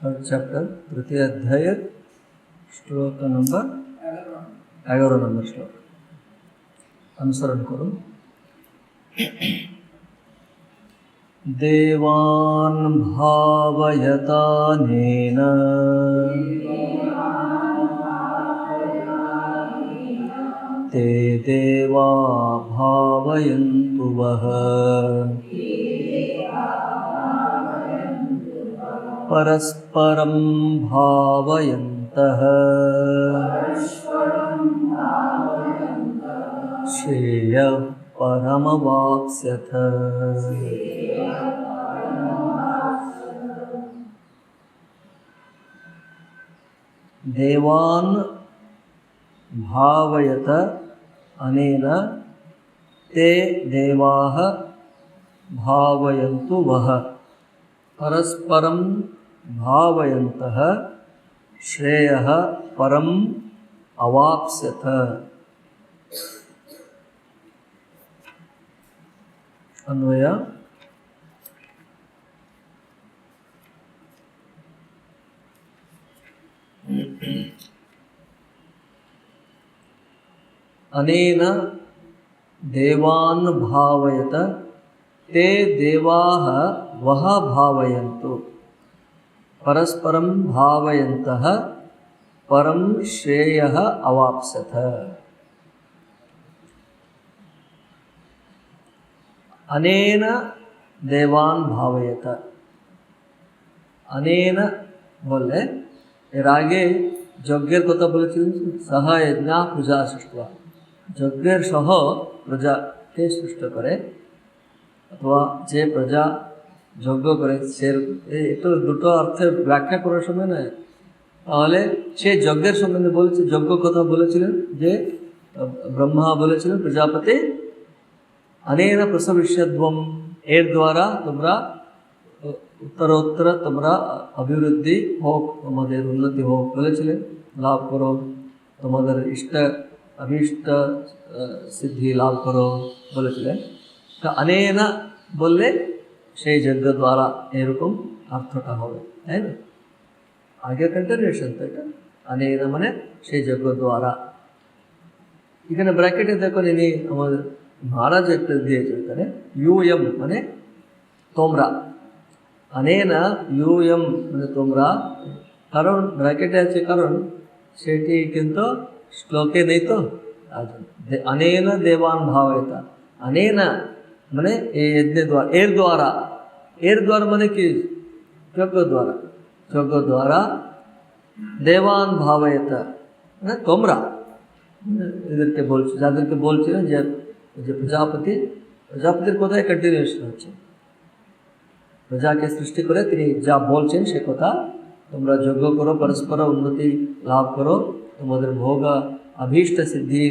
Third chapter तृतीय अध्याय श्लोक नंबर 11 नंबर श्लोक अनुसरण करो। देवान् भावयतानेन ते देवा भावयन्तु वः परस्परं भावयन्तः श्रेयः परमवाप्स्यथ। देवान् भावयत अनेन ते देवाः भावयन्तु वः परस्परं भावयन्तः श्रेयः परम अवाप्स्यथ। अन्वय अनेन देवान् भावयत ते देवाः वः भावयन्तु परस्परं भावयन्तः परम श्रेयः अवाप्स्यथ। अनेन देवान् भावयत, अनेन बोले এর আগে যজ্ঞের কথা বলেছিলেন, সহ যজ্ঞা পূজা সৃষ্টা, যজ্ঞের সহ প্রজাকে সৃষ্টি করে অথবা যে প্রজা যজ্ঞ করে সে একটু দুটো অর্থে ব্যাখ্যা করার সময় নয়, তাহলে সে যজ্ঞের সম্বন্ধে বলেছে, যজ্ঞ কথা বলেছিলেন যে ব্রহ্মা বলেছিলেন প্রজাপতি अनेन प्रसविष्यध्वम, एर द्वारा तुम्हारा उत्तरोत्तर तुम्हारा अभिवृद्धि हो, तुम्हारे उन्नति हो बोले लाभ करो, तुम्हारे इष्ट अभीष्ट सिद्धि लाभ करो बोले तो अनेन बोले से यज्ञ द्वारा एरकम अर्थटा हो है ना। आगे कंटिन्यूएशन तो अनेन माने से यज्ञ द्वारा इखाने ब्रैकेटे देखो नहीं हमारे महाराज एक दिए यूएम माने तोमरा अनेन यूएम माने तोमरा कारण ब्रैकेटे आछे कारण सेटी किन्तु श्लोके नहीं तो अनेन देवान् भावयत अनेन माने यज्ञ द्वारा एर द्वारा माने कि यज्ञ द्वारा देवान् भावयत माने तोमरा इधर बोल जादेरके बोलछिलेन जे प्रजापति प्रजापतिर कोथाय कन्टिन्यूएशन होच्छे प्रजा के सृष्टि करे तिनि जा बोलछेन से कथा तोमरा यज्ञ करो परस्पर उन्नति लाभ करो तोमादेर भोग अभीष्ट सिद्धि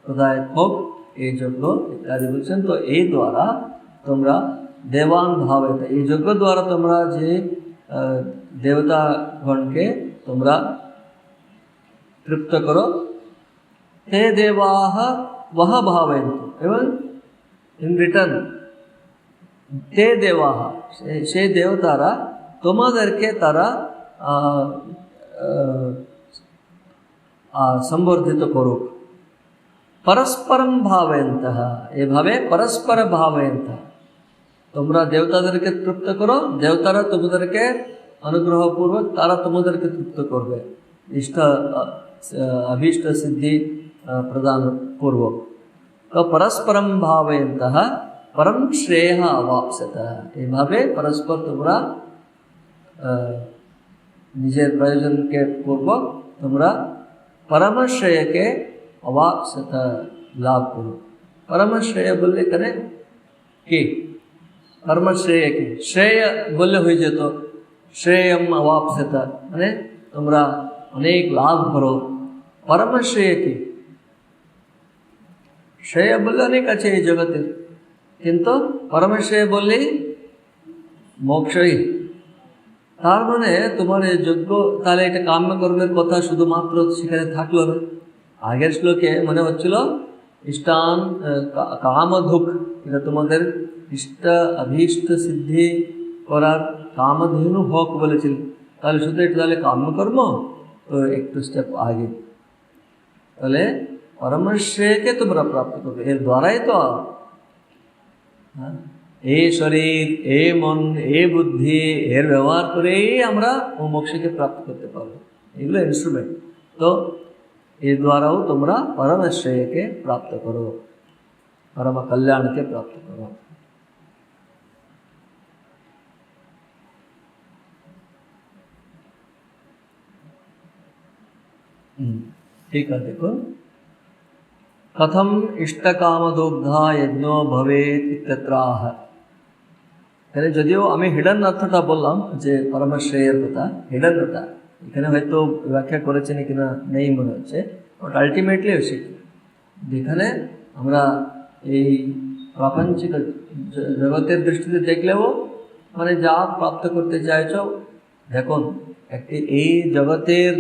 प्रदायक होक ये यज्ञ इत्यादि बोलछेन। तो এই द्वारा तोमरा देवान् भावयत এই यज्ञ द्वारा तोमरा जे देवता गण के तोमरा तृप्त करो ते देवाः वह भावयन्तु एवं इन रिटर्न ते देवाः से देवतारा तुम्हादेरके तारा संवर्धित करुक परस्परम भावयन्तः ये भावे परस्पर भावयन्तः तोमरा देवतादेरके तृप्त करो देवतारा तुम्हादेरके अनुग्रह पूर्वक तारा तुम्हादेरके तृप्त करबे इष्ट अभीष्ट सिद्धि प्रदान पूर्वक तो परस्परम भावयन्तः परम श्रेयः अवाप्स्यथ। ये भावे परस्पर तुम्हारा निजेर प्रयोजन के पूर्वक तुम्हारा परम श्रेय के अवाप्स्यथ लाभ करो। परम श्रेय बोले कने कि परम श्रेय के श्रेय बोले हुई जे तो श्रेयम अवाप्स्यथ माने तुम्हारा अनेक लाभ करो। परम श्रेय की श्रेय बोले अनेक आछे এই জগতে কিন্তু परम श्रेय बोले मोक्षই তার মানে তোমার এই যোগ্য তাহলে এটা কাম্য কর্মের কথা শুধুমাত্র সেখানে থাকলো না। আগের শ্লোকে মনে হচ্ছিল ইষ্টান কামধুক এটা তোমাদের ইষ্ট অভীষ্ট সিদ্ধি করার কামধেনু হোক বলেছিলেন। তাহলে শুধু একটু তাহলে কাম্যকর্ম তো একটু স্টেপ আগে, তাহলে পরমশ্রেয়কে তোমরা প্রাপ্ত করবে, এর দ্বারাই তো এই শরীর, এই মন, এই বুদ্ধি, এর ব্যবহার করেই আমরা ও মোক্ষকে প্রাপ্ত করতে পারবো। এগুলো ইনস্ট্রুমেন্ট। তো এর দ্বারাও তোমরা পরমশ্রেয়কে প্রাপ্ত করো, পরম কল্যাণকে প্রাপ্ত করো। ঠিক আছে, দেখুন কথম ইষ্টকামদুগ্ধা যজ্ঞো ভবেৎ ইত্যত্রাহ। এখানে যদিও আমি হিডেন অর্থটা বললাম যে পরমশ্রেয়ের কথা, হিডেন কথা এখানে হয়তো ব্যাখ্যা করেছেন কিনা নেই মনে হচ্ছে, বাট আলটিমেটলি সেটি যেখানে আমরা এই প্রাপঞ্চিক জগতের দৃষ্টিতে দেখলেও মানে যা প্রাপ্ত করতে চাইছ, দেখুন একটি এই জগতের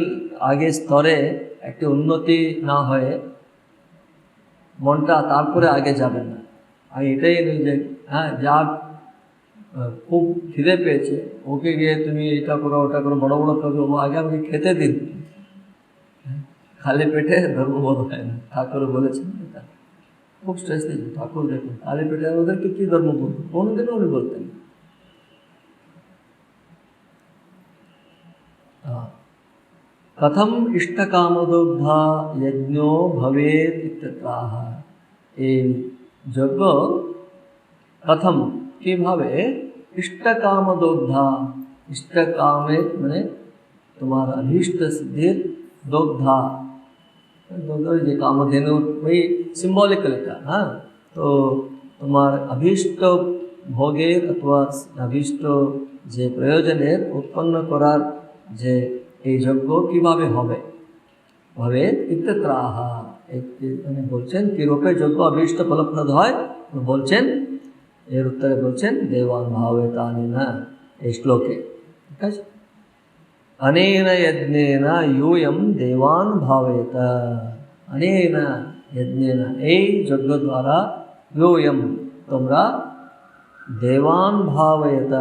আগে স্তরে একটি উন্নতি না হয়ে মনটা তারপরে আগে যাবে না। আর এটাই নেই যে হ্যাঁ যা খুব খিদে পেয়েছে ওকে গিয়ে তুমি এটা করো ওটা করো বড় বড় করবে, ও আগে আমাকে খেতে দিন। খালি পেটে ধর্মবোধ হয় না, ঠাকুর বলেছেন এটা খুব স্ট্রেস দিয়েছে। ঠাকুর দেখুন খালি পেটে ওদেরকে কি ধর্মবোধ কোনোদিনও উনি বলতেন। কথম ইষ্টকামদুগ্ধা যজ্ঞো ভবেৎ ইত্যত্রাহ। এই যজ্ঞ কথম কিভাবে, ইষ্টকামদুগ্ধা, ইষ্টকামের মানে তোমার অভীষ্ট সিদ্ধির, দুগ্ধা যে কামধেনুর ওই সিম্বলিক্যাল এটা। হ্যাঁ, তো তোমার অভীষ্ট ভোগের অথবা অভীষ্ট যে প্রয়োজনের উৎপন্ন করার যে এই যজ্ঞ কীভাবে হবে, ভাবে ইত্যত্রাহ। মানে বলছেন কীরূপে যজ্ঞ অভীষ্ট ফলপ্রদ হয়, বলছেন এর উত্তরে বলছেন দেবান ভাবেতানেনা, এই শ্লোকে। ঠিক আছে, অনেন যজ্ঞেন यूयं দেবান ভাবেত। অনেন যজ্ঞেন, এই যজ্ঞ দ্বারা, यूयं তোমরা, দেবান ভাবেত,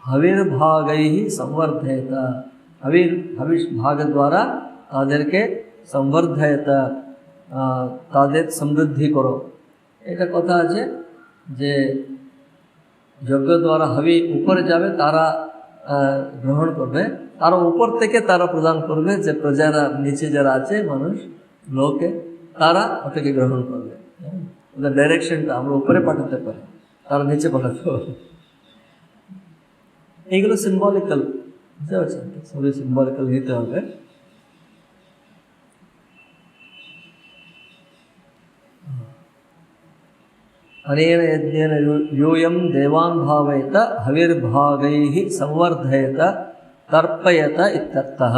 হবির্ভাগৈ সংবর্ধয়েত, হবিষ ভাগ দ্বারা তাদেরকে সংবর্ধয়েত, তাদের সমৃদ্ধি করো। এটা কথা আছে যে যজ্ঞ দ্বারা হবি উপরে যাবে, তারা গ্রহণ করবে, তারা উপর থেকে তারা প্রদান করবে, যে প্রজারা নিচে যারা আছে মানুষ লোকে তারা ওটাকে গ্রহণ করবে। ওদের ডাইরেকশনটা আমরা উপরে পাঠাতে পারি, তারা নিচে পাঠাতে পারে। এইগুলো সিম্বলিক্যাল, বুঝতে পারছেন, সবই সিম্বলিক্যাল নিতে হবে। अनेन यज्ञेन यूयं देवान् भावयत हविर्भागैः संवर्धयत तर्पयत इत्यर्थः।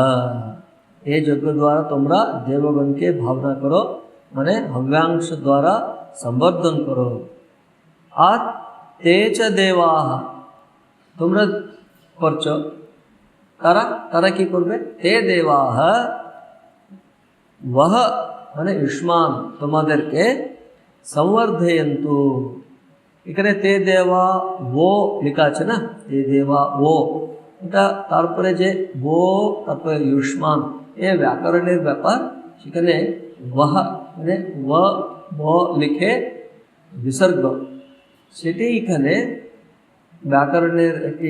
ये यज्ञ द्वारा তোমরা দেবগণকে ভাবনা করো, মানে হব্যাংশ দ্বারা সংবর্ধন করো। আর তেচ দেবাহ, তোমরা করছো, তারা কি করবে, তে দেবাহ वह মানে ইষ্মান তোমাদেরকে, সংবর্ধয়ন্তু, এখানে তে দেবা ও লেখা আছে না, তে দেবা ও, এটা তারপরে যে ও তারপরে ইউষ্মান, এ ব্যাকরণের ব্যাপার। সেখানে ওয়াহ মানে ও লিখে বিসর্গ, সেটি এখানে ব্যাকরণের একটি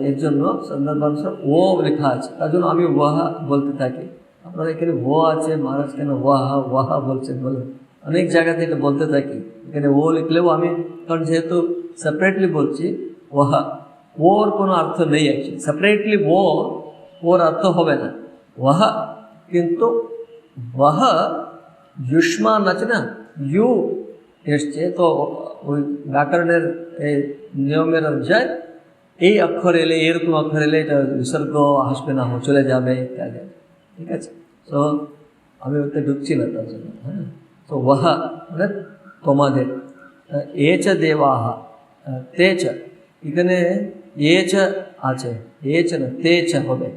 এর জন্য সন্দর্ভানুসার ও লেখা আছে, তার জন্য আমি ওয়াহ বলতে থাকি। আপনারা এখানে ও আছে, মহারাজ কেন ওয়াহ বলছেন বলে অনেক জায়গাতে এটা বলতে থাকি। এখানে ও লিখলেও আমি, কারণ যেহেতু সেপারেটলি বলছি, ওর কোনো অর্থ নেই আছে, সেপারেটলি ওর অর্থ হবে না ওয়াহ, কিন্তু ওয়াহ युष्मान আছে না, ইউ এসছে, তো ওই ব্যাকরণের এই নিয়মের অনুযায়ী এই অক্ষর এলে, এরকম অক্ষর এলে এটা বিসর্গ আসবে না, চলে যাবে ইত্যাদি। ঠিক আছে, তো আমি ওতে ঢুকছি না তার জন্য। হ্যাঁ, তো ওয়াহ মানে তোমাদের, এচ দেবাহ, তেচ, এখানে এচ আছে, এচ না তেচ হবে।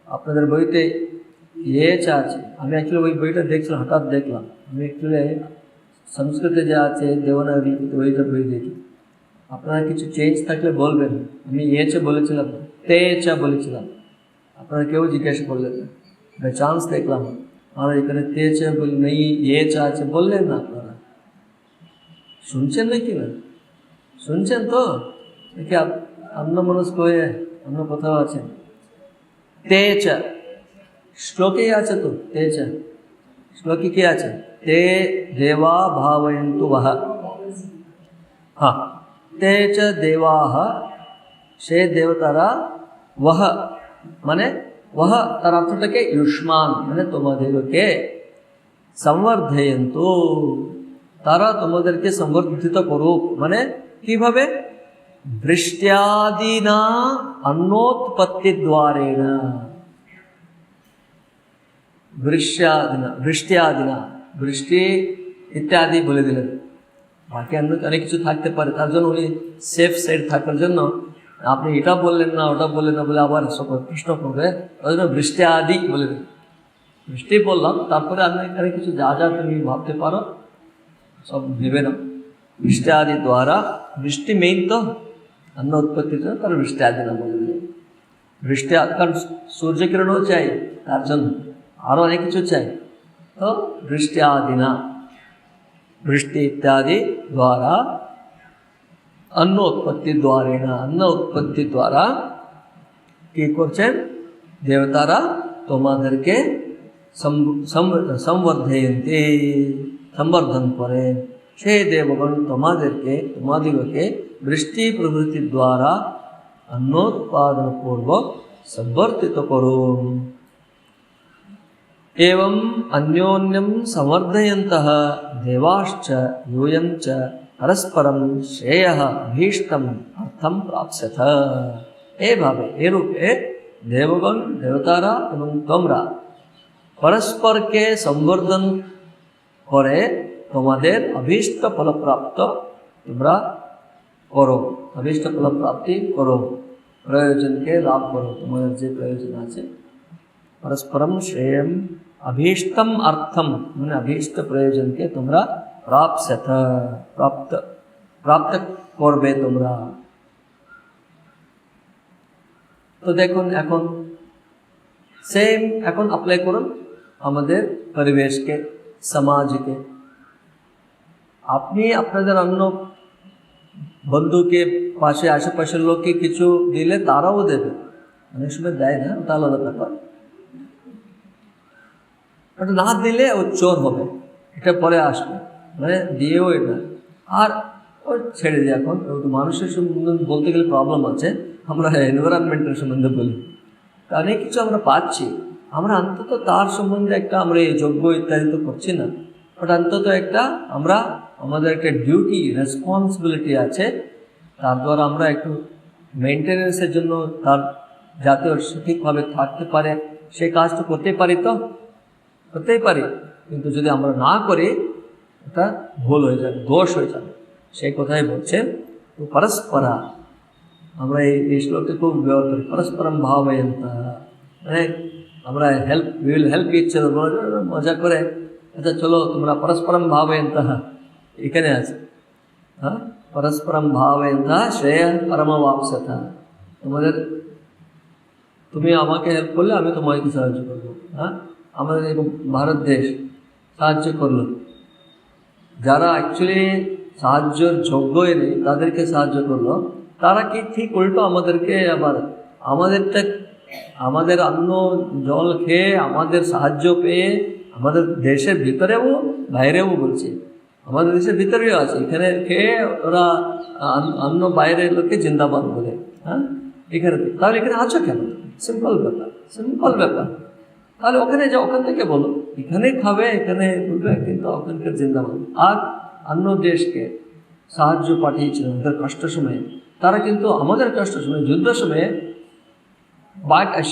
আপনাদের বইতে এচ আছে, আমি অ্যাকচুয়ালি ওই বইটা দেখছিলাম, হঠাৎ দেখলাম। আমি অ্যাকচুয়ালি সংস্কৃতে যা আছে দেবনাগরী ওইটা বই দেখি। আপনারা কিছু চেঞ্জ থাকলে বলবেন, আমি এচে বলেছিলাম, তে চা বলেছিলাম, আপনারা কেউ জিজ্ঞাসা করলেন না, বাই চান্স দেখলাম আর এখানে তে চা বলি নেই, এ চা আছে বললেন না আপনারা? শুনছেন নাকি না? শুনছেন তো? দেখি অন্য মনস্ক হয়ে অন্য কোথাও আছেন। তে চা শ্লোকেই আছে তো, তে চা শ্লোকে কি আছে? তে দেবা ভাবয়ন্তু বহ, হ্যাঁ, তে চ দেবাহ, সে দেবতারা, ওহ মানে ওহ তার অর্থটাকে ইউষ্মান মানে তোমাদেরকে, সংবর্ধয়ন্তু তারা তোমাদেরকে সংবর্ধিত করুক, মানে কিভাবে? বৃষ্টিয়াদিনা অন্নোৎপত্তি দ্বারেণ, বৃষ্টিয়াদিনা বৃষ্টি ইত্যাদি বলে দিলেন। বাকি অনেক কিছু থাকতে পারে, তার জন্য উনি সেফ সাইড থাকার জন্য আপনি এটা বললেন না ওটা বললেন না বলে আবার সব প্রশ্ন করবে, ওই জন্য বৃষ্টি আদি বলে দিলেন। বৃষ্টি বললাম, তারপরে আপনি এখানে কিছু যা যা তুমি ভাবতে পারো সব ভেবে নাও। বৃষ্টি আদি দ্বারা, বৃষ্টি মেইন তো অন্ন উৎপত্তির জন্য, তার বৃষ্টি আদি না বলে দিলেন। বৃষ্টি কারণ সূর্য কিরণও চাই, তার জন্য আরও অনেক কিছু চাই, তো বৃষ্টি আদি না, বৃষ্টি ইত্যাদি দ্বারা, অন্ন উৎপত্তি দ্বারেণ, অন্ন উৎপত্তি দ্বারা কি করছেন? দেবতারা তোমাদেরকে সংবর্ধয়ন্তে, সম্বর্ধন করে। সেই দেবগণ তোমাদিগকে বৃষ্টি প্রভৃতি দ্বারা अन्नोत्पादन पूर्वक संवर्धित করুন। एवं अन्योन्यं संवर्धयन्तः देवाश्च यूयं च परस्परं श्रेयः अभीष्टम् अर्थं प्राप्स्यथ। এভাবে এরূপে দেবগণ দেবতারা এবং তোমরা পরস্পরকে সম্বর্ধন করে তোমাদের অভীষ্ট ফলপ্রাপ্ত তোমরা করো, অভীষ্ট ফলপ্রাপ্তি করো, প্রয়োজনকে লাভ করো, তোমাদের যে প্রয়োজন আছে। পরস্পরম শ্রেয়ম অভীষ্টম অর্থম মানে অভীষ্ট প্রয়োজনকে তোমরা প্রাপ্ত করবে তোমরা। তো দেখুন এখন সেম এখন অ্যাপ্লাই করুন আমাদের পরিবেশকে, সমাজকে। আপনি আপনাদের অন্য বন্ধুকে, পাশে আশেপাশের লোককে কিছু দিলে তারাও দেবে, অনেক সময় দেয় না, ওটা আলাদা ব্যাপার। ওটা না দিলে ও চোর হবে, এটা পরে আসবে, মানে দিয়েও এটা আর ও ছেড়ে দিয়ে। এখন মানুষের সম্বন্ধে বলতে গেলে প্রবলেম আছে, আমরা এনভায়রনমেন্টের সম্বন্ধে বলি, অনেক কিছু আমরা পাচ্ছি, আমরা অন্তত তার সম্বন্ধে একটা, আমরা এই যোগ্য ইত্যাদি তো করছি না, বাট অন্তত একটা আমরা আমাদের একটা ডিউটি রেসপন্সিবিলিটি আছে, তার দ্বারা আমরা একটু মেনটেন্যান্সের জন্য তার যাতে সঠিকভাবে থাকতে পারে সেই কাজটা করতেই পারি, তো করতেই পারি। কিন্তু যদি আমরা না করি ওটা ভুল হয়ে যাবে, দোষ হয়ে যাবে, সেই কথাই বলছেন। তো পরস্পরা আমরা এই শ্লোকটা খুব ব্যবহার করি, পরস্পরম ভাবয়ন্ত, মানে আমরা উইল হেল্প ইচ আদার, মজা করে আচ্ছা চলো তোমরা পরস্পরম ভাবয়ন্ত, এখানে আছে হ্যাঁ, পরস্পরম ভাবয়ন্ত শ্রেয় পরমবাপ্স্যথ, তুমি আমাকে হেল্প করলে আমি তোমাকে সাহায্য করবো। হ্যাঁ, আমাদের এই ভারত দেশ সাহায্য করলো, যারা অ্যাকচুয়ালি সাহায্যের যোগ্যই নেই তাদেরকে সাহায্য করলো, তারা কি ঠিক উল্টো আমাদেরকে আবার আমাদের অন্ন জল খেয়ে আমাদের সাহায্য পেয়ে আমাদের দেশের ভিতরেও বাইরেও বলছে, আমাদের দেশের ভিতরেও আছে, এখানে খেয়ে ওরা অন্য বাইরের লোককে জিন্দাবাদ বলে। হ্যাঁ, এখানে তাহলে এখানে আছো কেন? সিম্পল ব্যাপার। তাহলে ওখানে যাও, ওখান থেকে বলো, এখানে খাবে, এখানে বলবে, কিন্তু ওখানকার জিন্দাবাদ। আর অন্য দেশকে সাহায্য পাঠিয়েছিল ওদের কষ্টের সময়ে, তারা কিন্তু আমাদের কষ্টের সময়, যুদ্ধের সময়ে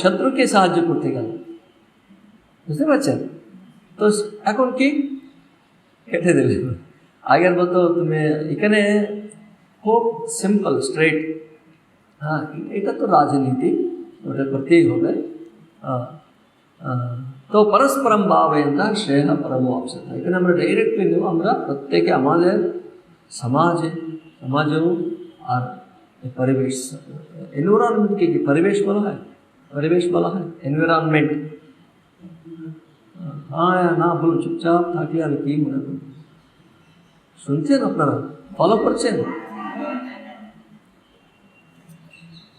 শত্রুকে সাহায্য করতে গেল, বুঝতে পারছেন? তো এখন কি কেটে দিলে, আগের মতো তুমি এখানে খুব সিম্পল স্ট্রেট। হ্যাঁ, এটা তো রাজনীতি, ওটা করতেই হবে। তো পরস্পরম ভাবয়ন্ত শ্রেয় পরমবাপ্স্যথ, এখানে আমরা ডাইরেক্টলি নেব, আমরা প্রত্যেকে আমাদের সমাজেও আর परिवेश, एनवायरनमेंट के परिवेश बोला है, परिवेश बोला है, एनवायरनमेंट। हाँ या ना बोलो चुपचाप थाकले अभी की मना सुनते ना अपना फॉलो करते हैं।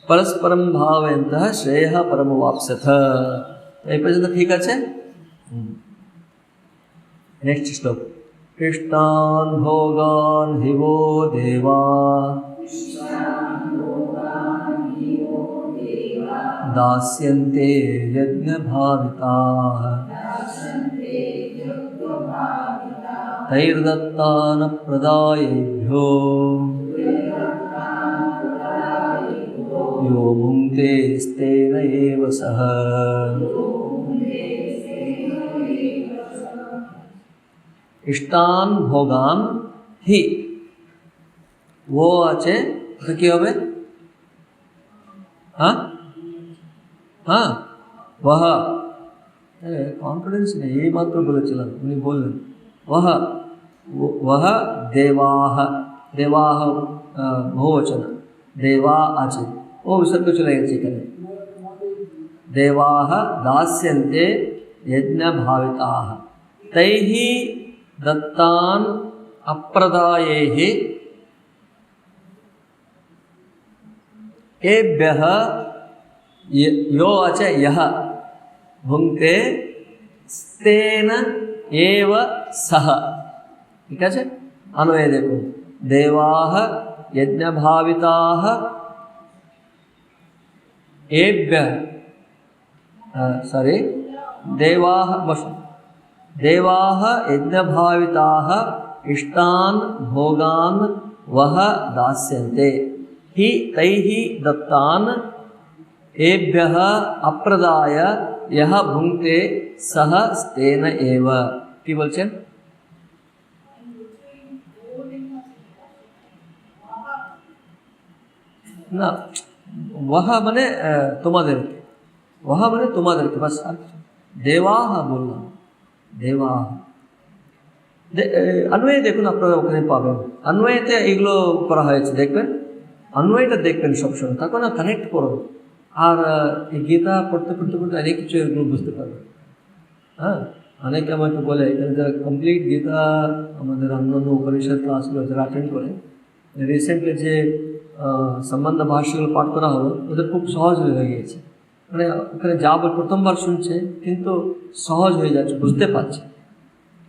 परस्परम भावयन्तः श्रेयः परमवाप्स्यथ। ये पर्यंत ठीक আছে। नेक्स्ट श्लोक। इष्टान् भोगान् हि वो देवा दास्यन्ते यज्ञभाविताः तैर्दत्तानप्रदायेभ्यो यो भुङ्क्ते स्तेन एव सः। इष्टान भोगान ही वो आचे तो কি হবে? हाँ हाँ वह कॉन्फिडेंस नहीं, यही मात्र बोलेছিলাম उन्हीं बोलলেন वह देवाः, देवाः बहुवचन, देवा आचे वो विसर्ग चले गए এখানে। देवाः दास्यन्ते यज्ञभाविताः तैः दत्तान् अप्रदायैः एभ्यः यो आचे यः भुङ्क्ते स्तेन एव सः। ठीक है, अन्वय देखो। देवाः यज्ञभाविताः एभ्यः सॉरी देवाः बस देवाः यज्ञभाविताः इष्टान् भोगान् वह दास्यन्ते हि तैः दत्तान् एभ्यः अप्रदाय यः भुङ्क्ते सः स्तेन एव। কি বলছেন? না वह माने তোমাদেরকে, वह माने তোমাদেরকে, बस देवाः बोलना, देवाः। अन्वय देखুন আপনারা ওখানে পাবেন, अन्वयতে এগুলো করা হয়েছে দেখবেন, अन्वयটা দেখবেন সবসময়, তখন না কানেক্ট করুন। আর এই গীতা পড়তে পড়তে পড়তে অনেক কিছু এগুলো বুঝতে পারবেন। হ্যাঁ, অনেকে আমাকে বলে এখানে যারা কমপ্লিট গীতা আমাদের অন্যান্য উপনিষদ ক্লাসগুলো যারা অ্যাটেন্ড করে, রিসেন্টলি যে সম্বন্ধ ভাষ্যগুলো পাঠ করা হলো ওদের খুব সহজ হয়ে গিয়েছে। মানে ওখানে যা প্রথমবার শুনছে কিন্তু সহজ হয়ে যাচ্ছে, বুঝতে পারছে।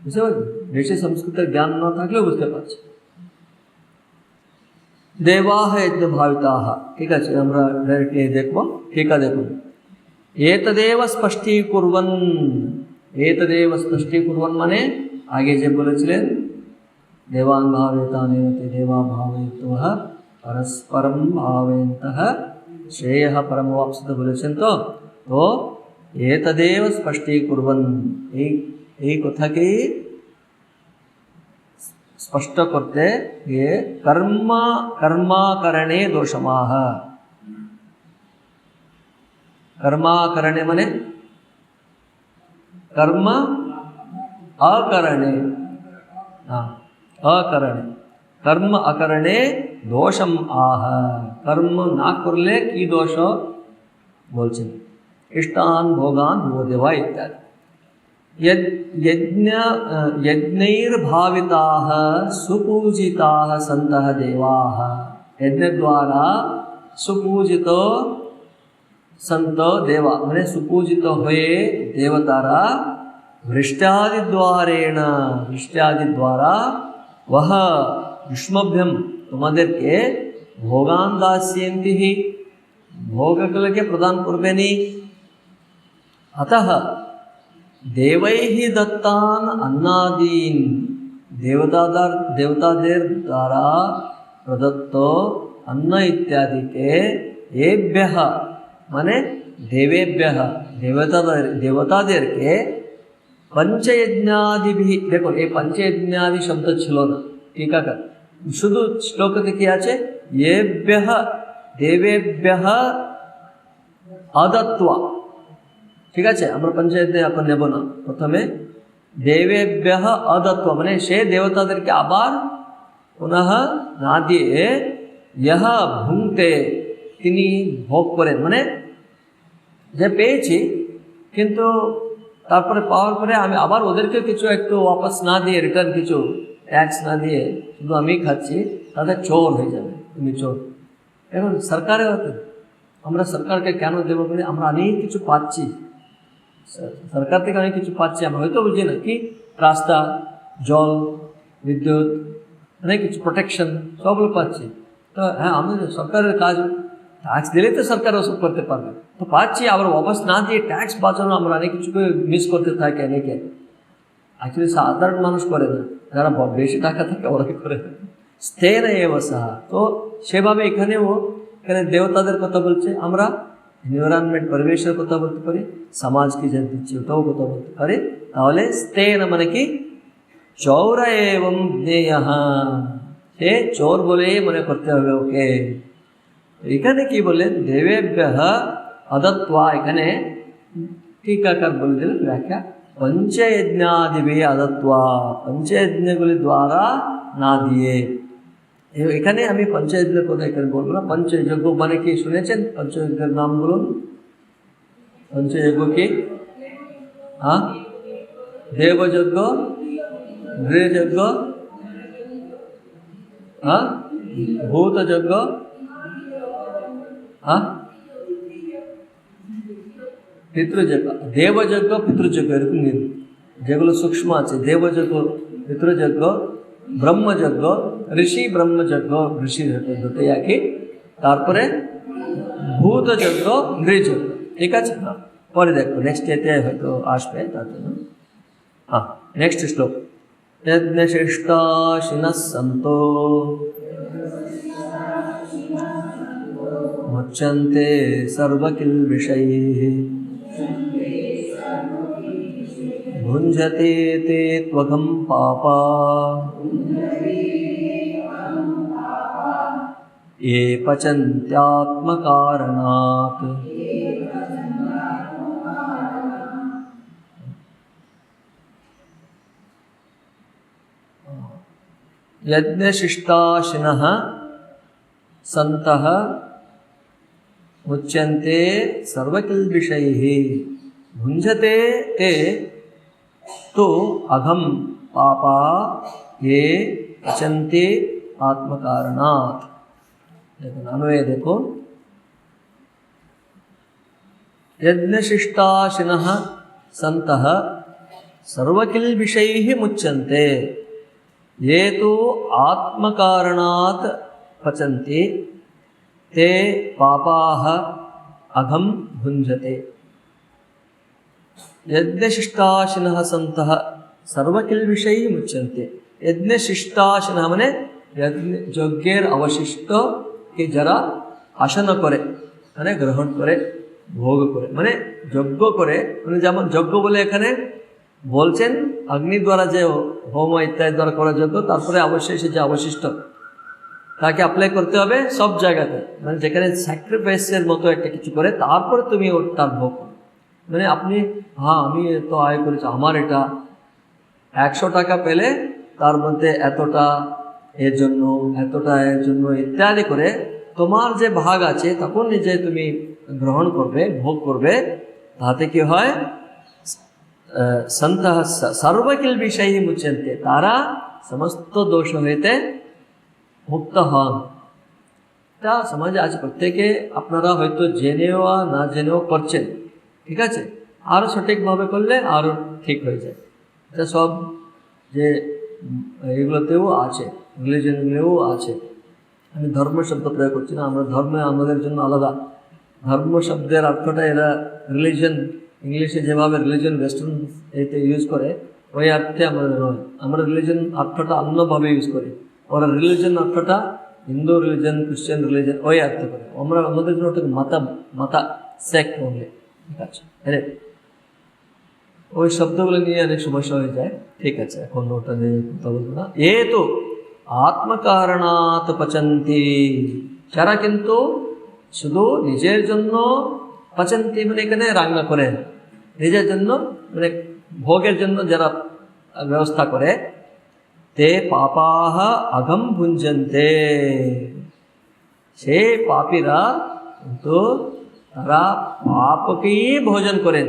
বুঝতে পারছি, বেশি সংস্কৃতের জ্ঞান না থাকলেও বুঝতে পারছে। देवाः यज्ञभाविताः, ठीक है, আমরা ডাইরেক্টলি দেখব। ঠিক আছে, দেখুন एतदेव स्पष्टीकुर्वन्, एतदेव स्पष्टीकुर्वन् মানে আগে যে বলেছিলেন देवान् भावयतानेव ते देवा भावयन्तः परस्परं भावयन्तः श्रेयः परमवाप्स्यथ বলেছেন। তো एतदेव स्पष्टीकुर्वन् এই কথাকে स्पष्ट करते ये कर्माकरणे दोषमाः। कर्माकरणे माने कर्म अकरणे, अकरणे कर्म अकरणे दोषम आह। कर्म ना करले की दोष बोलছেন। इष्टान भोगान वो देवा इत्यादि। यज्ञैर्भाविताः सुपूजिताः सन्तः देवाः, यज्ञ द्वारा सुपूजितो संतो देवा माने सुपूजित हुए देवतारा वृष्ट्यादि द्वारेण, वृष्ट्यादि द्वारा वह युष्मभ्यम तुम्हादेरके भोगान दास्यन्ति ही, भोगकलके प्रदान करबेनी। अतः देवैः दत्तान् अन्नादीन्, देवतादेर द्वारा प्रदत्त अन्न इत्यादि के एभ्यः माने देवेभ्यः देवतादेर के पंचयज्ञादिभिः। देखो ये पंचयज्ञादि शब्द छिलो ना, ठीक है, शुद्ध श्लोक देखिए आछे एभ्यः देवेभ्यः अदत्वा। ठीक है, আমরা पंचायत अपन नेब ना, प्रथमे देवेभ्यः अदत्वा माने से देवतादेरके आबार पुनः ना दिए ইহা ভুংতে, তিনি ভোগ করেন, মানে যে পেয়েছি কিন্তু তারপরে পাওয়ার পরে আমি আবার ওদেরকে কিছু একটু ওয়াপাস না দিয়ে, রিটার্ন কিছু ট্যাক্স না দিয়ে শুধু আমি খাচ্ছি, তাদের চোর হয়ে যাবে, তুমি চোর। এখন সরকারে হতো, আমরা সরকারকে কেন দেবো বলে, আমরা অনেক কিছু পাচ্ছি, সরকার থেকে অনেক কিছু পাচ্ছি, আমরা হয়তো বুঝি না কি রাস্তা, জল, বিদ্যুৎ, অনেক কিছু প্রোটেকশন সবগুলো পাচ্ছি। তো হ্যাঁ, আমি সরকারের কাজ, ট্যাক্স দিলেই তো সরকার ওসব করতে পারবে, তো পাচ্ছি, আবার ওয়াপাস না দিয়ে ট্যাক্স বাঁচানো, আমরা অনেক কিছুকে মিস করতে থাকি অনেকে। অ্যাকচুয়ালি সাধারণ মানুষ করে না, যারা বেশি টাকা থাকে ওরাই করে। স্থের সাহা, তো সেভাবে এখানে দেবতাদের কথা বলছে, আমরা এনভায়রনমেন্ট, পরিবেশের কথা বলতে পারি, সমাজকে যা দিচ্ছে ওটাও কথা বলতে পারি। তাহলে স্থেন মানে কি, চৌর এবং সে চোর বলে মনে করতে হবে ওকে। এখানে কি বললেন, দেবেভ্যঃ অদত্ত্বা, এখানে टीकाकार বলে দিলেন ব্যাখ্যা, পঞ্চযজ্ঞাদিভি অদত্ত্বা, পঞ্চযজ্ঞগুলি দ্বারা না দিয়ে। এখানে আমি পঞ্চযজ্ঞের কথা এখানে বলবো না। পঞ্চযজ্ঞ মানে কি শুনেছেন? পঞ্চযজ্ঞের নাম বলুন। পঞ্চযজ্ঞ কি? হ্যাঁ, দেবযজ্ঞ, গৃহযজ্ঞ, হ্যাঁ, ভূতযজ্ঞ, হ্যাঁ, পিতৃযজ্ঞ। দেবযজ্ঞ, পিতৃযজ্ঞ এরকম নিন, যেগুলো সূক্ষ্ম আছে। দেবযজ্ঞ, পিতৃযজ্ঞ, ব্রহ্মযজ্ঞ, ঋষি ব্রহ্মযজ্ঞ, ঋষি দুটোই একই। তারপরে ভূতযজ্ঞ, গৃহযজ্ঞ, ঠিক আছে। হ্যাঁ, পরে দেখো নেক্সট এতে হয়তো আসবে, তার জন্য। হ্যাঁ, নেক্সট শ্লোক। যজ্ঞশিষ্টাশিনঃ সন্তো মুচ্যন্তে সর্বকিল্বিষৈঃ ভুঞ্জতে ते त्वघं पापा ये पचन्त्यात्मकारणात्। यज्ञशिष्टाशिनः सन्तः मुच्यन्ते सर्वकिल्बिषैः भुञ्जते ते तो अघम पापा ये पचन्ते आत्मकारणात्। देखो अन्वय देखो, यज्ञशिष्टाशिनः सन्तः सर्वकिल्बिषैः मुच्यन्ते ये तो आत्मकारणात् पचन्ते ते पापाः अघम भुञ्जते। यज्ञशिष्टाशिनः सन्तः सर्वकिल्बिषैः मुच्यन्ते। यज्ञशिष्टाशिनः মানে যজ্ঞের অবশিষ্ট কে যারা আসন করে, মানে গ্রহণ করে, ভোগ করে, মানে যজ্ঞ করে, মানে যেমন যজ্ঞ বলে এখানে বলছেন অগ্নি দ্বারা যে হোম ইত্যাদি দ্বারা করা যজ্ঞ, তারপরে অবশ্যই সে যে অবশিষ্ট তাকে অ্যাপ্লাই করতে হবে সব জায়গাতে, মানে যেখানে স্যাক্রিফাইসের মতো একটা কিছু করে তারপরে তুমি তার ভোগ। মানে আপনি, হ্যাঁ আমি তো আয় করেছি, আমার এটা 100 টাকা পেলে তার মধ্যে এতটা এর জন্য, এতটা এর জন্য ইত্যাদি করে তোমার যে ভাগ আছে তখন যে তুমি গ্রহণ করবে, ভোগ করবে, তাতে কি হয়, সন্তঃ সর্বকিল্বিষৈঃ মুচ্যন্তে, তারা সমস্ত দোষ হইতে মুক্ত হন। তা সমাজে আজ প্রত্যেকে আপনারা হয়তো জেনেও না জেনেও করছেন, ঠিক আছে, আরও সঠিকভাবে করলে আরও ঠিক হয়ে যায়। এটা সব যে এগুলোতেও আছে, রিলিজনগুলোও আছে। আমি ধর্ম শব্দ প্রয়োগ করছি না, আমরা ধর্মে আমাদের জন্য আলাদা। ধর্ম শব্দের অর্থটা এরা রিলিজন, ইংলিশে যেভাবে রিলিজন ওয়েস্টার্ন এতে ইউজ করে ওই অর্থে আমাদের নয়। আমরা রিলিজন অর্থটা অন্যভাবে ইউজ করি, ওরা রিলিজন অর্থটা হিন্দু রিলিজন, খ্রিস্টান রিলিজন ওই অর্থ করে। আমরা আমাদের জন্য ওটাকে মাতা সেক্ট বলে, ঠিক আছে। হ্যাঁ, ওই শব্দগুলো নিয়ে অনেক সমস্যা হয়ে যায়, ঠিক আছে, এখন ওটা নিয়ে কথা বলবো না। এ তো আত্মকারণাৎ পচন্তি, যারা কিন্তু শুধু নিজের জন্য পচন্তি, মানে এখানে রান্না করে নিজের জন্য, মানে ভোগের জন্য যারা ব্যবস্থা করে, তে পাপাহ অঘম ভুঞ্জন্তে, সে পাপীরা কিন্তু তারা পাপকেই ভোজন করেন,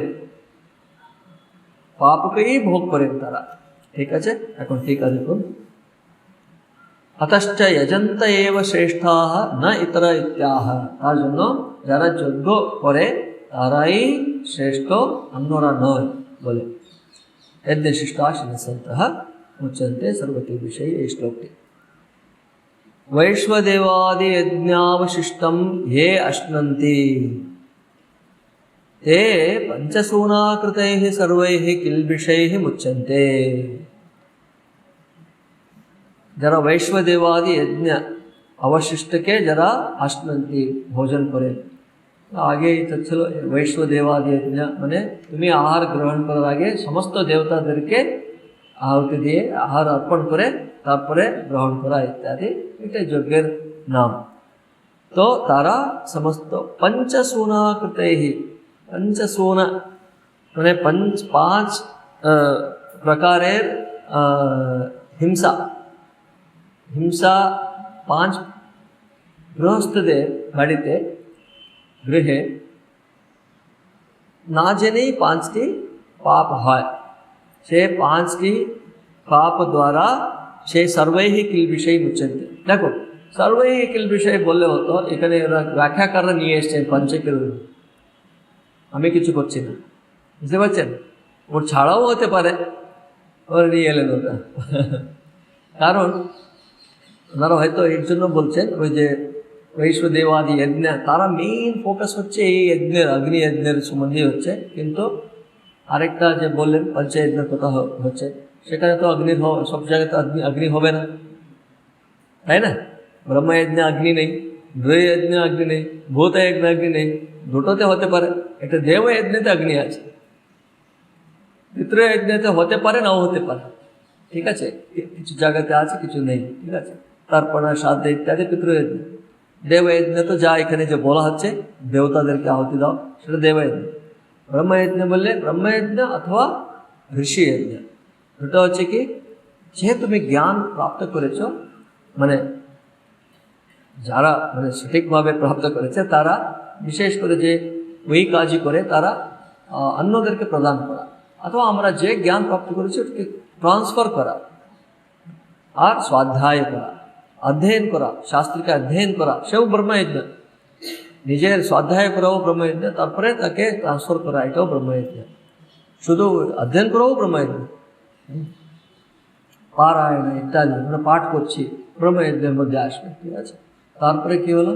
পাপকেই ভোগ করেন তারা। ঠিক আছে, এখন টিকা দেখুন। অতশ্চ যজন্ত এব শ্রেষ্ঠাহ না ইতর ইত্যাহ। তার জন্য যারা যজ্ঞ করে তারাই শ্রেষ্ঠ, অন্যরা নয় বলে। यद्य शिष्टाशिनसन्तः मुच्यन्ते सर्वते विषये। এই শ্লোকটি वैश्वदेवादि यज्ञावशिष्टं ये अश्नन्ति ते पंचसूनाकृतैः सर्वैः किल्बिषैः मुच्यन्ते। जरा वैश्वदेवादि यज्ञ अवशिष्ट के जरा अश्नन्ति भोजन करे। आगे चलो वैश्वदेवादि यज्ञ माने तुम्हें आहार ग्रहण करार आगे समस्त देवतादेरके आहुति दिए आहार अर्पण करे तारपरे ग्रहण करा इत्यादि এটা যজ্ঞের নাম। তো তারা সমস্ত पंचसूना कृतैहि, पंचसूना মানে पांच प्रकारेर हिंसा, हिंसा पांच गृहस्थদের বাড়িতে गृहे ना জেনেই পাঁচটি পাপ হয়। সে পাঁচটি পাপ দ্বারা সে सर्वैः किल्बिषैः मुच्यन्ते। देखो सर्वैः किल्बिषैः বললে হতো, এখানে ব্যাখ্যাকাররা নিয়ে এসেছেন পঞ্চকের, আমি কিছু করছি না, বুঝতে পারছেন? ওর ছাড়াও হতে পারে, ওর নিয়ে এলেন ওটা। কারণ ওনারা হয়তো এর জন্য বলছেন ওই যে वैश्वदेवादि यज्ञ तारा मेन फोकस হচ্ছে এই यज्ञের अग्नि यज्ञের সম্বন্ধে হচ্ছে, কিন্তু আরেকটা যে বললেন পঞ্চযজ্ঞের কথা হচ্ছে, সেখানে তো অগ্নির সব জায়গায় তো অগ্নি হবে না, তাই না? ব্রহ্মযজ্ঞ অগ্নি নেই, গৃহযজ্ঞ অগ্নি নেই, ভূতযজ্ঞ অগ্নি নেই, দুটোতে হতে পারে। একটা দেবযজ্ঞতে অগ্নি আছে, পিতৃযজ্ঞতে হতে পারে নাও হতে পারে, ঠিক আছে? কিছু জায়গাতে আছে, কিছু নেই, ঠিক আছে? তারপরে শ্রাদ্ধ ইত্যাদি পিতৃযজ্ঞ। দেবযজ্ঞ তো যা এখানে যে বলা হচ্ছে দেবতাদেরকে আহুতি দাও, সেটা দেবযজ্ঞ। ব্রহ্মযজ্ঞ বললে ব্রহ্মযজ্ঞ অথবা ঋষি যজ্ঞ, দুটো হচ্ছে কি, যে তুমি জ্ঞান প্রাপ্ত করেছ, মানে যারা মানে সঠিকভাবে প্রাপ্ত করেছে তারা বিশেষ করে যে ওই কাজই করে তারা অন্যদেরকে প্রদান করা, অথবা আমরা যে জ্ঞান প্রাপ্ত করেছি ওটাকে ট্রান্সফার করা, আর স্বাধ্যায় করা, অধ্যয়ন করা, শাস্ত্রকে অধ্যয়ন করা, সেও ব্রহ্মযজ্ঞ। নিজের স্বাধ্যায় করাও ব্রহ্মযজ্ঞ, তারপরে তাকে ট্রান্সফার করা, এটাও ব্রহ্মযজ্ঞ। শুধু অধ্যয়ন করাও ব্রহ্মযজ্ঞ। পারায়ণ ইত্যাদি আমরা পাঠ করছি, ব্রহ্মযজ্ঞের মধ্যে আসবে, ঠিক আছে? তারপরে কি হলো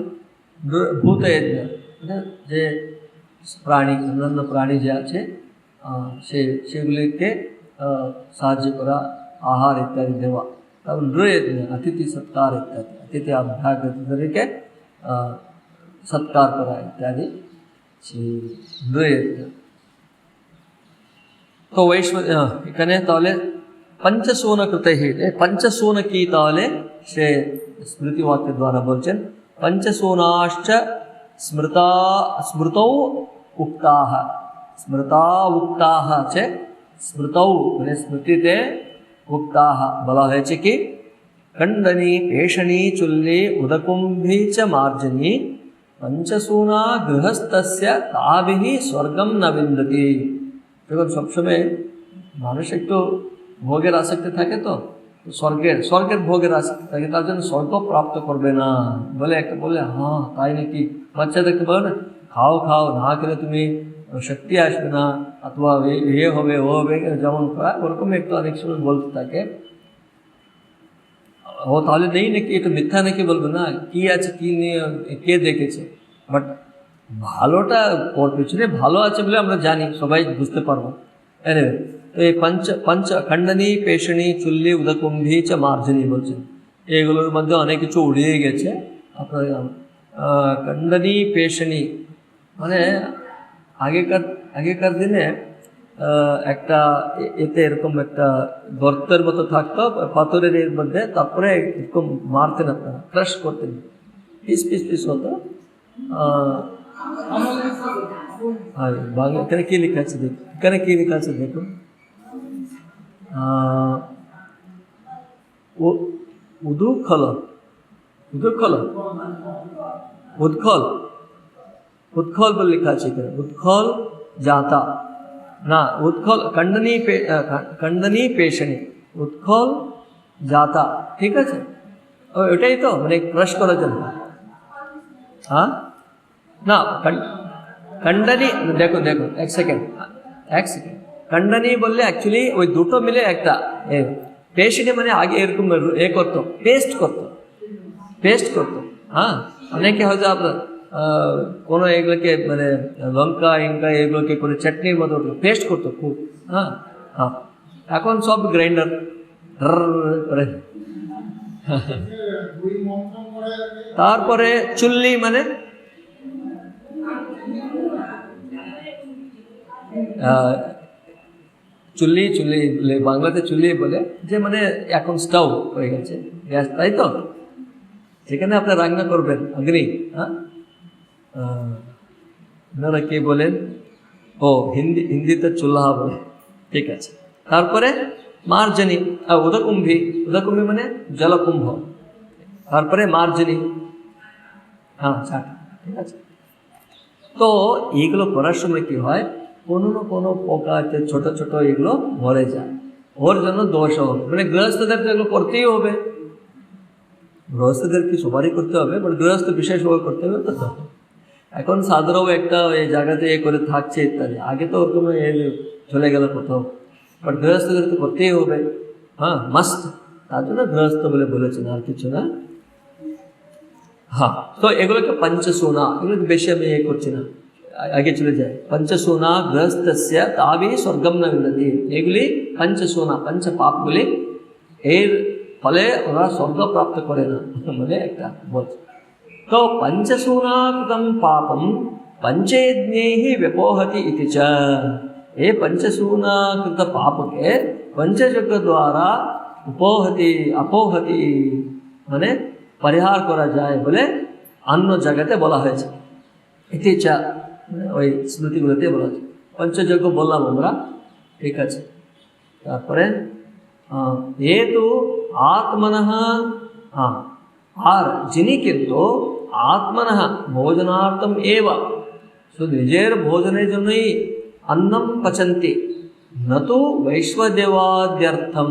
ভূতযজ্ঞ, যে প্রাণী, অন্যান্য প্রাণী যে আছে সেগুলিকে সাহায্য করা, আহার ইত্যাদি দেওয়া। তারপর নৃযজ্ঞ, অতিথি সৎকার ইত্যাদি, অতিথি অভ্যাগতদেরকে সৎকার করা ইত্যাদি নৃযজ্ঞ। তো এখানে তাহলে पंचसून कृते ही, पंचसून की ताले से स्मृति वाक्य द्वारा बोलचन पंचसूनाश्च स्मृता स्मृतौ उक्ताः, स्मृता उक्ताः च स्मृतौ माने स्मृतिते उक्ताः बला है च कि खंडनी पेषणी चुल्ली उदकुंभी च मार्जनी पंचसूना गृहस्थस्य ताभिः स्वर्गम न विन्दति। देखो सब समय মানুষ একটু ভোগের আসক্তি থাকে, তো স্বর্গের ভোগের আসক্তি থাকে, তার জন্য স্বর্গ প্রাপ্ত করবে না বলে একটা বলে, হ্যাঁ তাই নাকি? বাচ্চাদেরকে বলে না, খাও খাও, না খেলে তুমি শক্তি আসবে না, অথবা এ হবে ও হবে, যেমন ওরকম একটু অনেক সময় বলতে থাকে। ও তাহলে নেই নাকি, এটা মিথ্যা নাকি বলবে না, কি আছে কি নিয়ে কে দেখেছে। বাট ভালোটা ওর পিছনে ভালো আছে বলে আমরা জানি, সবাই বুঝতে পারবো। এনিওয়ে, তো এই पंच खंडनी पेषणी चुल्ली उदकुंभी च मार्जनी বলছেন, এগুলোর মধ্যে অনেক কিছু উড়িয়ে গেছে আপনার। খণ্ডনী পেষণী মানে আগেকার দিনে একটা এতে এরকম একটা গর্তের মতো থাকতো পাথরের এর মধ্যে, তারপরে এরকম মারতেন, আপনারা ক্রাশ করতেন, পিস পিস পিস হতো। এখানে কি লেখা আছে দেখুন, এখানে কি লেখা আছে দেখুন, উদুখল উৎকল উৎকল উৎকল বলে লেখা আছে এখানে, উৎকল জাতা না, উৎকল খণ্ডনী পেশনী, উৎকল জাতা, ঠিক আছে? ওটাই তো মানে ক্রাশ করার জন্য। হ্যাঁ না, খণ্ডনী, দেখুন দেখুন এক সেকেন্ড, খণ্ডনী বললে অ্যাকচুয়ালি ওই দুটো মিলে একটা, পেশনী মানে আগে এরকম করতো, পেস্ট করতো। হ্যাঁ, অনেকে হয়তো আপনার কোনো এগুলোকে মানে লঙ্কা ইঙ্কা এগুলোকে করে চাটনির মতো পেস্ট করতো খুব। হ্যাঁ হ্যাঁ, এখন সব গ্রাইন্ডার করে। তারপরে চুল্লি মানে চুল্লি বাংলাতে চুল্লি বলে, যে মানে এখন স্টাভ হয়ে গেছে, গ্যাস, তাই তো? যেখানে আপনি রান্না করবেন অগ্নি। হ্যাঁ, আপনারা কি বলেন? ও হিন্দিতে চুল্লাহা বলে, ঠিক আছে। তারপরে মার্জনী, উদকুম্ভী মানে জলকুম্ভ, তারপরে মার্জনী। হ্যাঁ, ঠিক আছে। তো এইগুলো করার সময় কি হয়, কোনো না কোনো পোকাতে ছোট ছোট এগুলো মরে যায়, ওর জন্য দোষ হবে। মানে গৃহস্থদের তো এগুলো করতেই হবে, গৃহস্থদের কি সবারই করতে হবে, বাট গৃহস্থ বিশেষভাবে করতে হবে। তো এখন সাধারণ একটা এই জায়গাতে এ করে থাকছে ইত্যাদি, আগে তো ওরকম চলে গেল কোথাও, বাট গৃহস্থদের তো করতেই হবে। হ্যাঁ, মাস্ট, তার জন্য গৃহস্থ বলে বলেছেন, আর কিছু না। হ্যাঁ, তো এগুলোকে পঞ্চসোনা, এগুলোকে বেশি আমি করছি না, আগে চলে যায়। পঞ্চসোনা গৃহস্থস্য তাবি স্বর্গম না বিন্দতি, এগুলি পঞ্চসোনা, পঞ্চ পাপগুলি, এর ফলে ওরা স্বর্গ প্রাপ্ত করে না, মানে একটা বলছে। তো পঞ্চসূনাকৃতম পাপম পঞ্চয়জ্ঞে व्यपोहति इति च, ये पंचसूनाकृत पाप के पंचयज्ञ द्वारा अपोहति মানে পরিহার করা যায় বলে অন্য জায়গাতে বলা হয়েছে। ইতি চ মানে ওই স্মৃতিগুলোতে বলা হয়েছে। পঞ্চযজ্ঞ বললাম আমরা, ঠিক আছে। তারপরে এ তো আত্মনঃ, হ্যাঁ, আর যিনি কিন্তু আত্মনঃ ভোজনার্থম এব, শুধু নিজের ভোজনের জন্যই অন্নম পচন্তি, নতু বৈশ্বদেবাদ্যর্থম,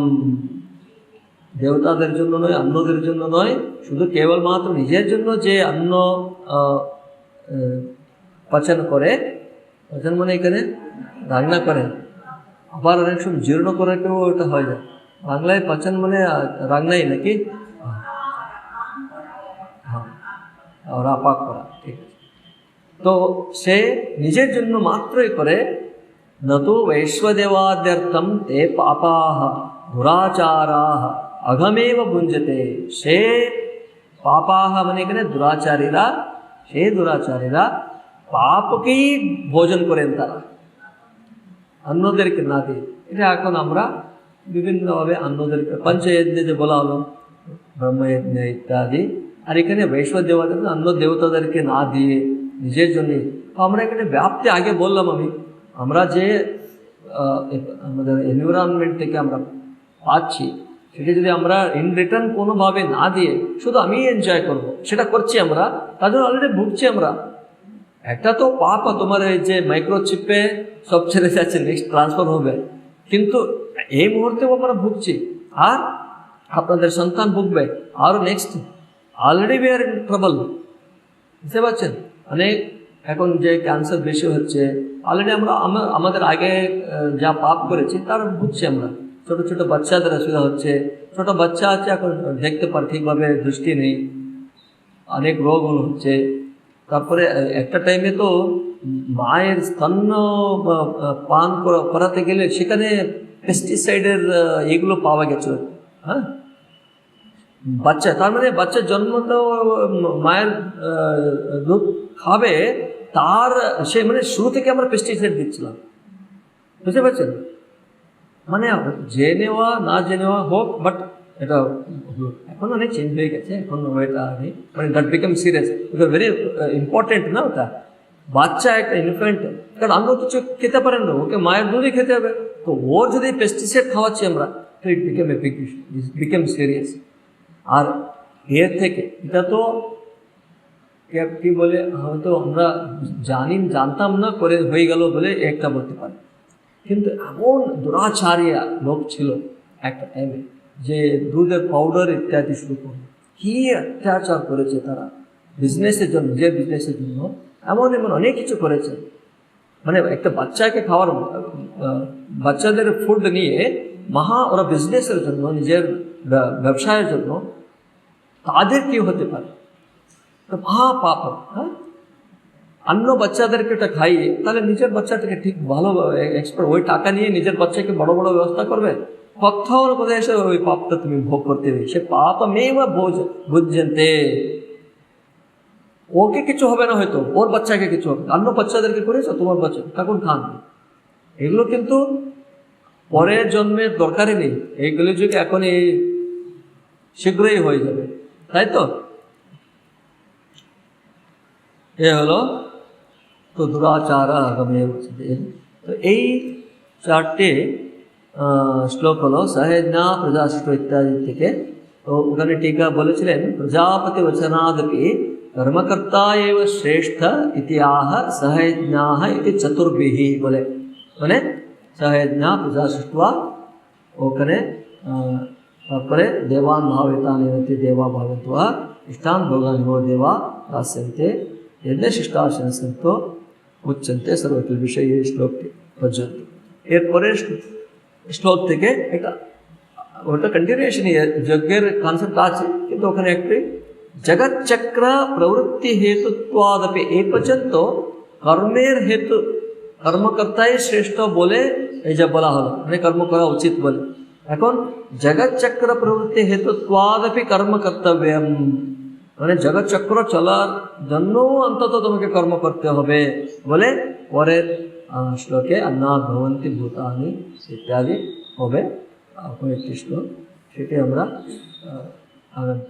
দেবতাদের জন্য নয়, অন্নদের জন্য নয়, শুধু কেবলমাত্র নিজের জন্য যে অন্ন পচন করে, পচন মানে এখানে রান্না করে, আবার অনেক সময় জীর্ণ করাকেও ওটা হয়ে যায়। বাংলায় পচন মানে রান্নাই নাকি, হ্যাঁ, ওরা পাক করা, ঠিক আছে। তো সে নিজের জন্য মাত্রই করে, নতু বৈশ্বদেবাদ্যর্থম তে পাপাহ দুরাচারাহ অঘমেব ভুঞ্জতে, সে পাপাহ মানে এখানে দুরাচারীরা, সে দুরাচারীরা পাপকেই ভোজন করেন, তারা অন্যদেরকে না দিয়ে। এটা এখন আমরা বিভিন্নভাবে অন্যদেরকে পঞ্চযজ্ঞে যে বলা হলো, ব্রহ্মযজ্ঞ ইত্যাদি, আর এখানে বৈশ্বদেবতা অন্য দেবতাদেরকে না দিয়ে নিজের জন্যই। তো আমরা এখানে ব্যাপ্তি আগে বললাম আমরা যে আমাদের এনভায়রনমেন্ট থেকে আমরা পাচ্ছি, সেটা যদি আমরা ইন রিটার্ন কোনোভাবে না দিয়ে শুধু আমি এনজয় করব, সেটা করছি আমরা, তার জন্য অলরেডি ভুগছি আমরা। একটা তো পাপ, তোমার এই যে মাইক্রোচিপে সব ছেড়ে যাচ্ছে, নেক্সট ট্রান্সফার হবে, কিন্তু এই মুহূর্তেও আমরা ভুগছি, আর আপনাদের সন্তান ভুগবে, আর next already we are in trouble, বুঝতে পারছেন? মানে এখন যে ক্যান্সার বেশি হচ্ছে, অলরেডি আমরা আমাদের আগে যা পাপ করেছি তার ভুগছি আমরা। ছোটো ছোটো বাচ্চাদের অসুবিধা হচ্ছে, ছোটো বাচ্চা আছে এখন দেখতে পারে ঠিকভাবে, দৃষ্টি নেই, অনেক রোগগুলো হচ্ছে। তারপরে একটা টাইমে তো মায়ের স্তন পান করাতে গেলে সেখানে পেস্টিসাইডের এগুলো পাওয়া গেছে। হ্যাঁ, বাচ্চা, তার মানে বাচ্চার জন্ম তো মায়ের দুধ খাবে, তার সে মানে শুরু থেকে আমরা পেস্টিসাইড দিচ্ছিলাম, বুঝতে পারছেন? মানে জেনেওয়া না জেনেওয়া হোক, বাট এটা এখন অনেক চেঞ্জ হয়ে গেছে, এখন এটা নেই, মানে that become serious, because very important না ওটা। বাচ্চা একটা ইনফ্যান্ট, কারণ আমরা কিছু খেতে পারেন না, ওকে মায়ের দুধই খেতে হবে, তো ওর যদি পেস্টিসাইড খাওয়াচ্ছি আমরা, তো it became a big issue, became serious. আর এর থেকে এটা তো কি বলে হয়তো আমরা জানতাম না, করে হয়ে গেল বলে একটা বলতে পারি। কিন্তু এমন দুরাচারিয়া লোক ছিল একটা টাইমে, যে দুধের পাউডার ইত্যাদি শুরু করলো, কি অত্যাচার করেছে তারা বিজনেসের জন্য, যে বিজনেসের জন্য এমন এমন অনেক কিছু করেছে। মানে একটা বাচ্চাকে খাওয়ার, বাচ্চাদের ফুড নিয়ে ওরা বিজনেসের জন্য, নিজের ব্যবসায়ের জন্য, তাদের কি হতে পারে, পাপ। হ্যাঁ, অন্য বাচ্চাদেরকে এটা খাইয়ে তাহলে নিজের বাচ্চাটাকে ঠিক ভালো এক্সপার্ট, ওই টাকা নিয়ে নিজের বাচ্চাকে বড় বড় ব্যবস্থা করবে, কোথাও না কোথায় এসে ওই পাপটা তুমি ভোগ করতে হবে। সে পাপ মেয়েও বুঝতে, ওকে কিছু হবে না, হয়তো ওর বাচ্চাকে কিছু হবে, অন্য বাচ্চাদেরকে করেছো, তোমার বাচ্চা তখন খান। এগুলো কিন্তু পরের জন্মের দরকারই নেই, এইগুলো যদি এখন এই শীঘ্রই হয়ে যাবে, তাই তো। এ হলো তো দুরাচার আগমে। তো এই চারটে শ্লোক হলো সহেজ্ঞা প্রজাসৃষ্ট ইত্যাদি থেকে। তো ওখানে টিকা বলেছিলেন প্রজাপতি বচনাদপি কর্মকর্তা এব শ্রেষ্ঠ ইতিহাহ সহেজ্ঞাহ ইতি চতুর্ভিহি বলে, মানে সহেজ্ঞা প্রজা সৃষ্টা, ওখানে তারপরে দেবান ভাবিতা নিরতি দেবা ভাবিত্বা ইষ্টান ভোগান ভো দেবা দাস্যন্তে यद्य शिष्टाशन संतो उच्चन्ते सर्वकल विषय। এই শ্লোকটি পর্যন্ত। এরপরে শ্লোক থেকে একটা ওটা কন্টিনিউশনই, যজ্ঞের কনসেপ্ট আছে, কিন্তু ওখানে একটি জগৎচক্র প্রবৃত্তি হেতুত্বাদপি, এই পর্যন্ত কর্মের হেতু কর্মকর্তাই শ্রেষ্ঠ বলে এই যে বলা হলো, মানে কর্ম করা উচিত বলে। এখন জগৎচক্র প্রবৃত্তি হেতুত্বাদপি কর্ম কর্তব্যম, মানে জগৎ চক্র চলার জন্য অন্তত তোমাকে কর্ম করতে হবে বলে পরের শ্লোকে অন্নাৎ ভবন্তি ভূতানি ইত্যাদি হবে কয়েকটি শ্লোক, সেটি আমরা আগামী